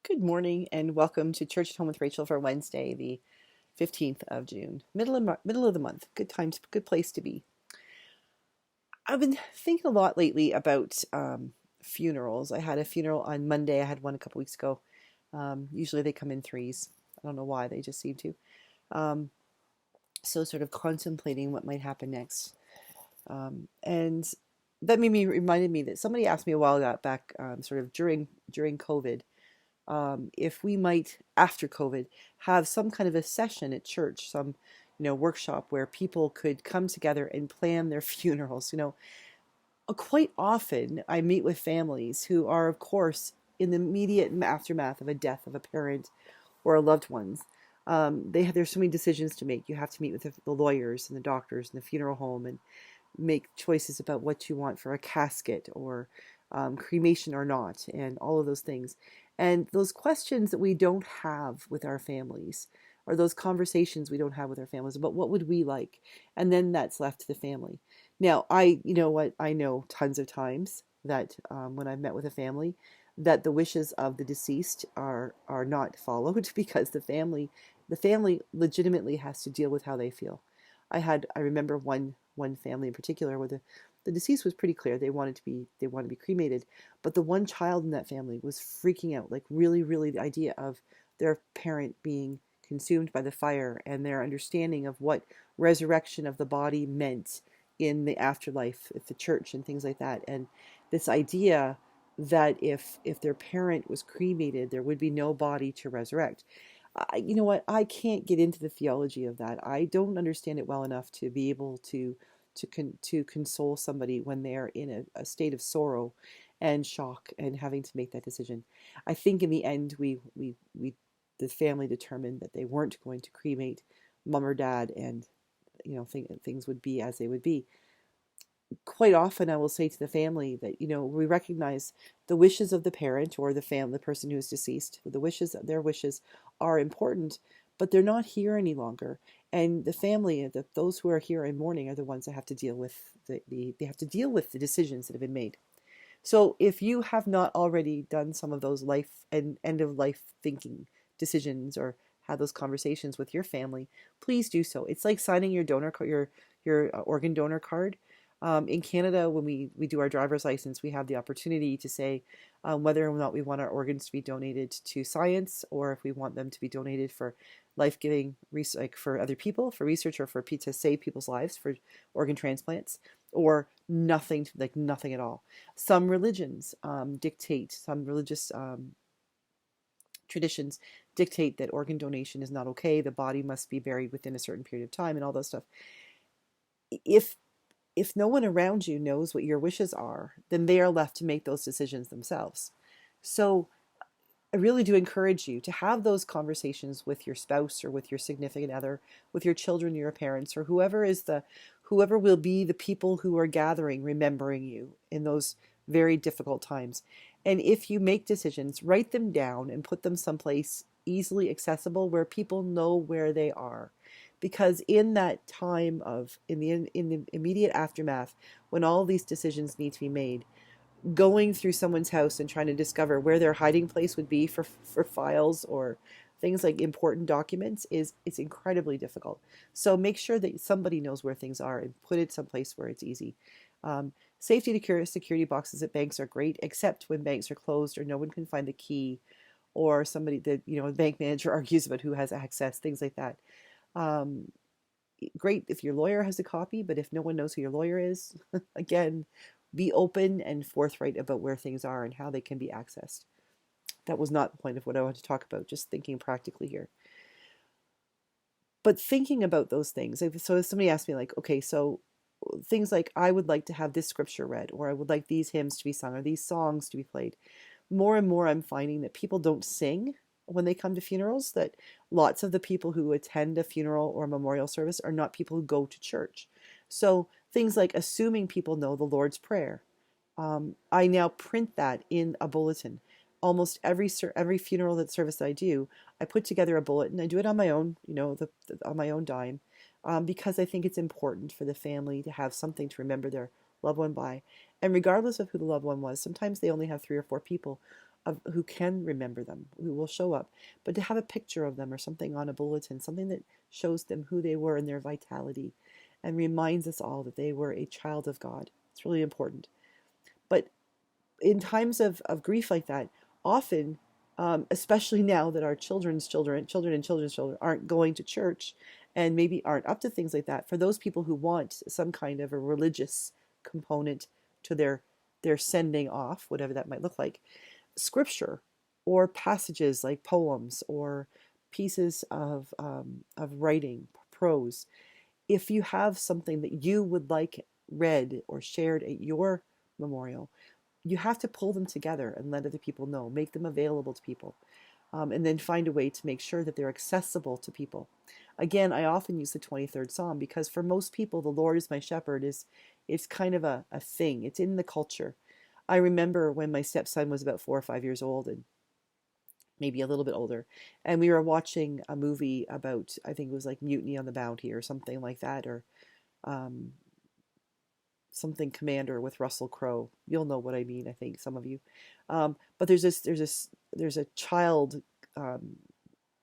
Good morning and welcome to Church at Home with Rachel for Wednesday, the 15th of June, middle of the month. Good place to be. I've been thinking a lot lately about funerals. I had a funeral on Monday. I had one a couple weeks ago. Usually they come in threes. I don't know why, they just seem to. Um, so sort of contemplating what might happen next. And that reminded me that somebody asked me a while back, sort of during COVID, if we might, after COVID, have some kind of a session at church, some, workshop where people could come together and plan their funerals. Quite often I meet with families who are, of course, in the immediate aftermath of a death of a parent or a loved one's. There's so many decisions to make. You have to meet with the lawyers and the doctors and the funeral home and make choices about what you want for a casket or cremation or not, and all of those things. And those questions that we don't have with our families, or those conversations we don't have with our families about what would we like, and then that's left to the family. Now, I know tons of times that when I've met with a family, that the wishes of the deceased are not followed because the family legitimately has to deal with how they feel. I remember one family in particular where the deceased was pretty clear they wanted to be cremated, but the one child in that family was freaking out, like really the idea of their parent being consumed by the fire and their understanding of what resurrection of the body meant in the afterlife at the church and things like that. And this idea that if their parent was cremated, there would be no body to resurrect. You know what? I can't get into the theology of that. I don't understand it well enough to be able to console somebody when they're in a state of sorrow and shock and having to make that decision. I think in the end, the family determined that they weren't going to cremate mom or dad, and things would be as they would be. Quite often I will say to the family that, we recognize the wishes of the parent or the person who is deceased. Their wishes are important, but they're not here any longer. And the family, those who are here in mourning, are the ones that have to deal with they have to deal with the decisions that have been made. So if you have not already done some of those life and end of life thinking decisions, or had those conversations with your family, please do so. It's like signing your organ donor card. In Canada, when we do our driver's license, we have the opportunity to say whether or not we want our organs to be donated to science, or if we want them to be donated for life-giving, like for other people, for research, or to save people's lives, for organ transplants, or nothing, like nothing at all. Some religions some religious traditions dictate that organ donation is not okay. The body must be buried within a certain period of time, and all that stuff. If no one around you knows what your wishes are, then they are left to make those decisions themselves. So I really do encourage you to have those conversations with your spouse or with your significant other, with your children, your parents, or whoever will be the people who are gathering, remembering you in those very difficult times. And if you make decisions, write them down and put them someplace easily accessible where people know where they are. Because in that time in the immediate aftermath, when all these decisions need to be made, going through someone's house and trying to discover where their hiding place would be for files or things like important documents it's incredibly difficult. So make sure that somebody knows where things are and put it someplace where it's easy. Safety security boxes at banks are great, except when banks are closed or no one can find the key, or somebody that, a bank manager argues about who has access, things like that. Um, Great if your lawyer has a copy, but if no one knows who your lawyer is, again, be open and forthright about where things are and how they can be accessed. That was not the point of what I want to talk about, just thinking practically here. But thinking about those things, so if somebody asked me, like, okay, so things like, I would like to have this scripture read, or I would like these hymns to be sung, or these songs to be played. More and more I'm finding that people don't sing when they come to funerals, that lots of the people who attend a funeral or a memorial service are not people who go to church. So things like assuming people know the Lord's Prayer. I now print that in a bulletin. Almost every funeral service that I do, I put together a bulletin. I do it on my own, on my own dime, because I think it's important for the family to have something to remember their loved one by. And regardless of who the loved one was, sometimes they only have 3 or 4 people. of who can remember them, who will show up, but to have a picture of them or something on a bulletin, something that shows them who they were and their vitality and reminds us all that they were a child of God. It's really important. But in times of grief like that, often, especially now that our children's children and children's children aren't going to church and maybe aren't up to things like that, for those people who want some kind of a religious component to their sending off, whatever that might look like, scripture or passages like poems or pieces of writing, prose, if you have something that you would like read or shared at your memorial, you have to pull them together and let other people know, make them available to people, and then find a way to make sure that they're accessible to people. Again, I often use the 23rd Psalm because for most people, the Lord is my shepherd it's kind of a thing. It's in the culture. I remember when my stepson was about 4 or 5 years old and maybe a little bit older, and we were watching a movie about, I think it was like Mutiny on the Bounty or something like that, or um, something Commander with Russell Crowe. You'll know what I mean, I think, some of you. But there's a child um,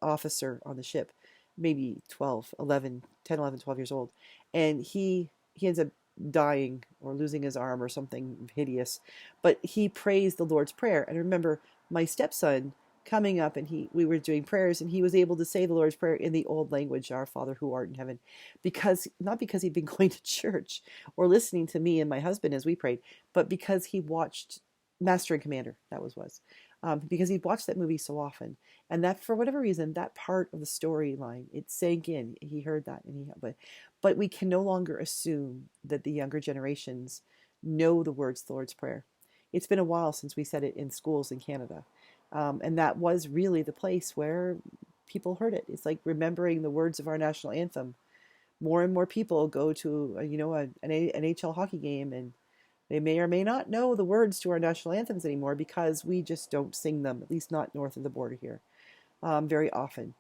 officer on the ship, maybe 12, 11, 10, 11, 12 years old, and he ends up dying or losing his arm or something hideous, but he prays the Lord's Prayer. And I remember my stepson coming up, and we were doing prayers, and he was able to say the Lord's Prayer in the old language, Our Father who art in heaven, because not because he'd been going to church or listening to me and my husband as we prayed, but because he watched Master and Commander. That was because he'd watched that movie so often, and that for whatever reason, that part of the storyline, it sank in. He heard that, and but we can no longer assume that the younger generations know the words of the Lord's Prayer. It's been a while since we said it in schools in Canada. And that was really the place where people heard it. It's like remembering the words of our national anthem. More and more people go to, an NHL hockey game, and they may or may not know the words to our national anthems anymore because we just don't sing them, at least not north of the border here, very often.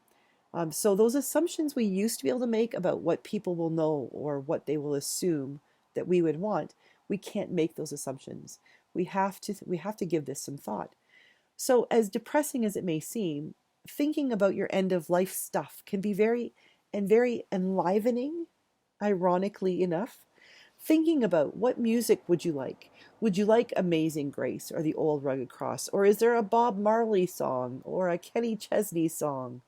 So those assumptions we used to be able to make about what people will know or what they will assume that we would want, we can't make those assumptions. We have to give this some thought. So as depressing as it may seem, thinking about your end of life stuff can be very enlivening, ironically enough. Thinking about what music would you like? Would you like Amazing Grace or the Old Rugged Cross? Or is there a Bob Marley song or a Kenny Chesney song?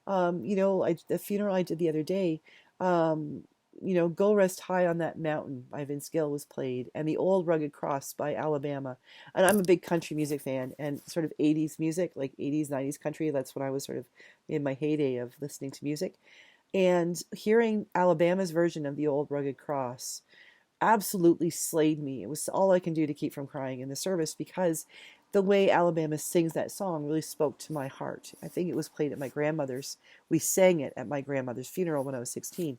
The funeral I did the other day, Go Rest High on That Mountain by Vince Gill was played, and The Old Rugged Cross by Alabama. And I'm a big country music fan, and sort of 80s music, like 80s, 90s country. That's when I was sort of in my heyday of listening to music. And hearing Alabama's version of The Old Rugged Cross absolutely slayed me. It was all I can do to keep from crying in the service because the way Alabama sings that song really spoke to my heart. I think it was played at my grandmother's. We sang it at my grandmother's funeral when I was 16.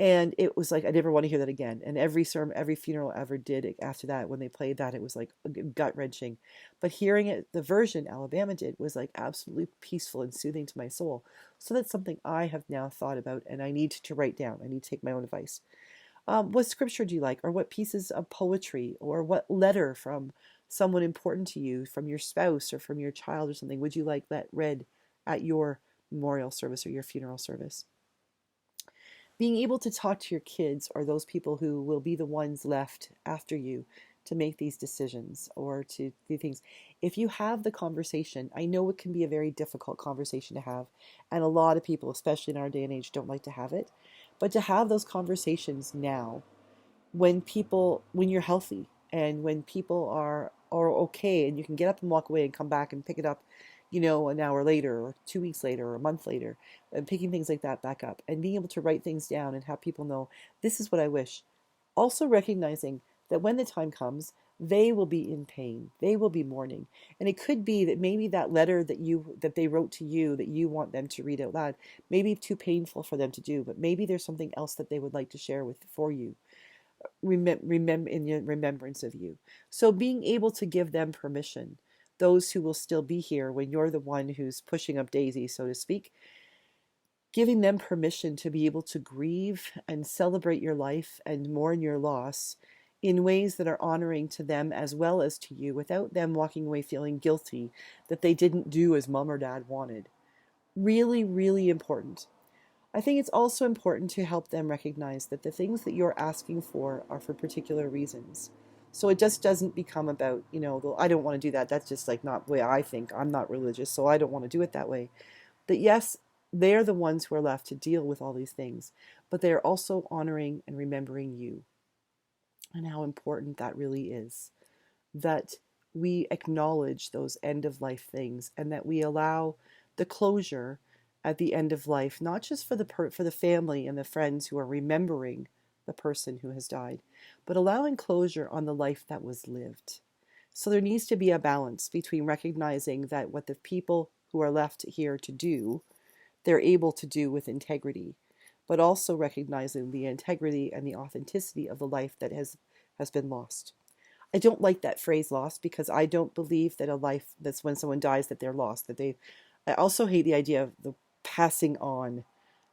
And it was like, I never want to hear that again. And every sermon, every funeral I ever did after that, when they played that, it was like gut wrenching. But hearing it, the version Alabama did, was like absolutely peaceful and soothing to my soul. So that's something I have now thought about, and I need to write down. I need to take my own advice. What scripture do you like? Or what pieces of poetry? Or what letter from someone important to you, from your spouse or from your child or something, would you like that read at your memorial service or your funeral service? Being able to talk to your kids or those people who will be the ones left after you to make these decisions or to do things. If you have the conversation, I know it can be a very difficult conversation to have, and a lot of people, especially in our day and age, don't like to have it. But to have those conversations now, when you're healthy and when people are okay and you can get up and walk away and come back and pick it up, an hour later or 2 weeks later or a month later, and picking things like that back up and being able to write things down and have people know, this is what I wish. Also recognizing that when the time comes, they will be in pain. They will be mourning. And it could be that maybe that letter that they wrote to you that you want them to read out loud may be too painful for them to do, but maybe there's something else that they would like to share for you. Remember in remembrance of you. So being able to give them permission, those who will still be here when you're the one who's pushing up daisies, so to speak, giving them permission to be able to grieve and celebrate your life and mourn your loss in ways that are honoring to them as well as to you, without them walking away feeling guilty that they didn't do as mom or dad wanted. Really, really important. I think it's also important to help them recognize that the things that you're asking for are for particular reasons. So it just doesn't become about, I don't want to do that. That's just like not the way I think. I'm not religious, so I don't want to do it that way. That yes, they're the ones who are left to deal with all these things, but they're also honoring and remembering you and how important that really is. That we acknowledge those end of life things and that we allow the closure at the end of life, not just for the family and the friends who are remembering the person who has died, but allowing closure on the life that was lived. So there needs to be a balance between recognizing that what the people who are left here to do, they're able to do with integrity, but also recognizing the integrity and the authenticity of the life that has been lost. I don't like that phrase lost, because I don't believe that a life that's when someone dies that they're lost. I also hate the idea of the passing on.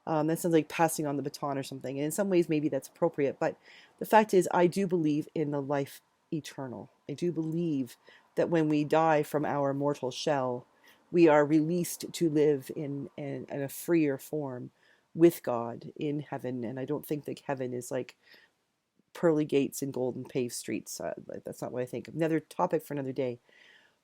That sounds like passing on the baton or something. And in some ways, maybe that's appropriate. But the fact is, I do believe in the life eternal. I do believe that when we die from our mortal shell, we are released to live in a freer form with God in heaven. And I don't think that heaven is like pearly gates and golden paved streets. That's not what I think. Another topic for another day.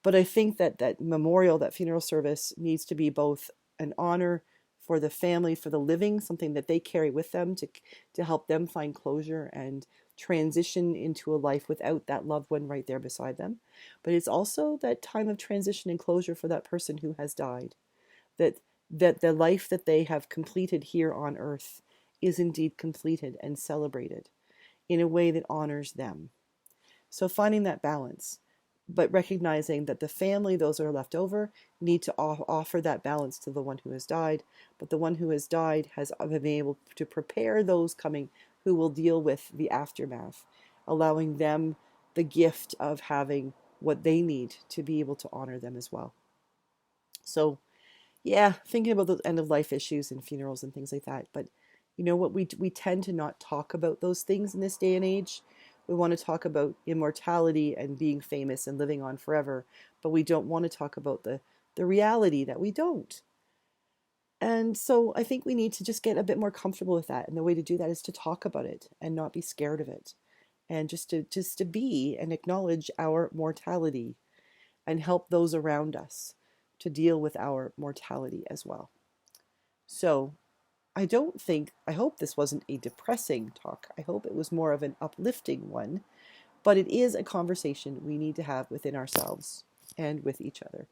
But I think that memorial, that funeral service needs to be both an honor for the family, for the living, something that they carry with them to help them find closure and transition into a life without that loved one right there beside them. But it's also that time of transition and closure for that person who has died. That the life that they have completed here on earth is indeed completed and celebrated in a way that honors them. So finding that balance, but recognizing that the family, those that are left over, need to offer that balance to the one who has died. But the one who has died has been able to prepare those coming who will deal with the aftermath, allowing them the gift of having what they need to be able to honor them as well. So yeah, thinking about those end of life issues and funerals and things like that. But you know what? We tend to not talk about those things in this day and age. We want to talk about immortality and being famous and living on forever, but we don't want to talk about the reality that we don't. And so I think we need to just get a bit more comfortable with that. And the way to do that is to talk about it and not be scared of it. And just to be and acknowledge our mortality and help those around us to deal with our mortality as well. So I hope this wasn't a depressing talk. I hope it was more of an uplifting one, but it is a conversation we need to have within ourselves and with each other.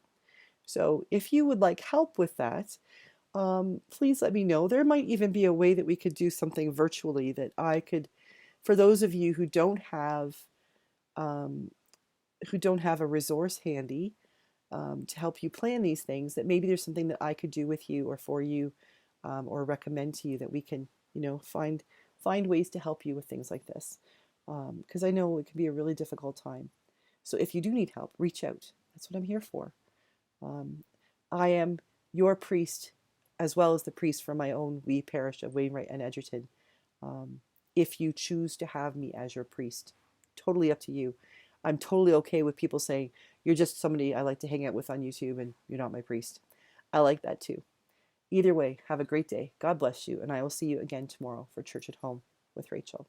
So if you would like help with that, please let me know. There might even be a way that we could do something virtually that I could, for those of you um, who don't have a resource handy, to help you plan these things, that maybe there's something that I could do with you or for you, or recommend to you that we can, find ways to help you with things like this. Because I know it can be a really difficult time. So if you do need help, reach out. That's what I'm here for. I am your priest, as well as the priest from my own wee parish of Wainwright and Edgerton. If you choose to have me as your priest, totally up to you. I'm totally okay with people saying, you're just somebody I like to hang out with on YouTube and you're not my priest. I like that too. Either way, have a great day. God bless you, and I will see you again tomorrow for Church at Home with Rachel.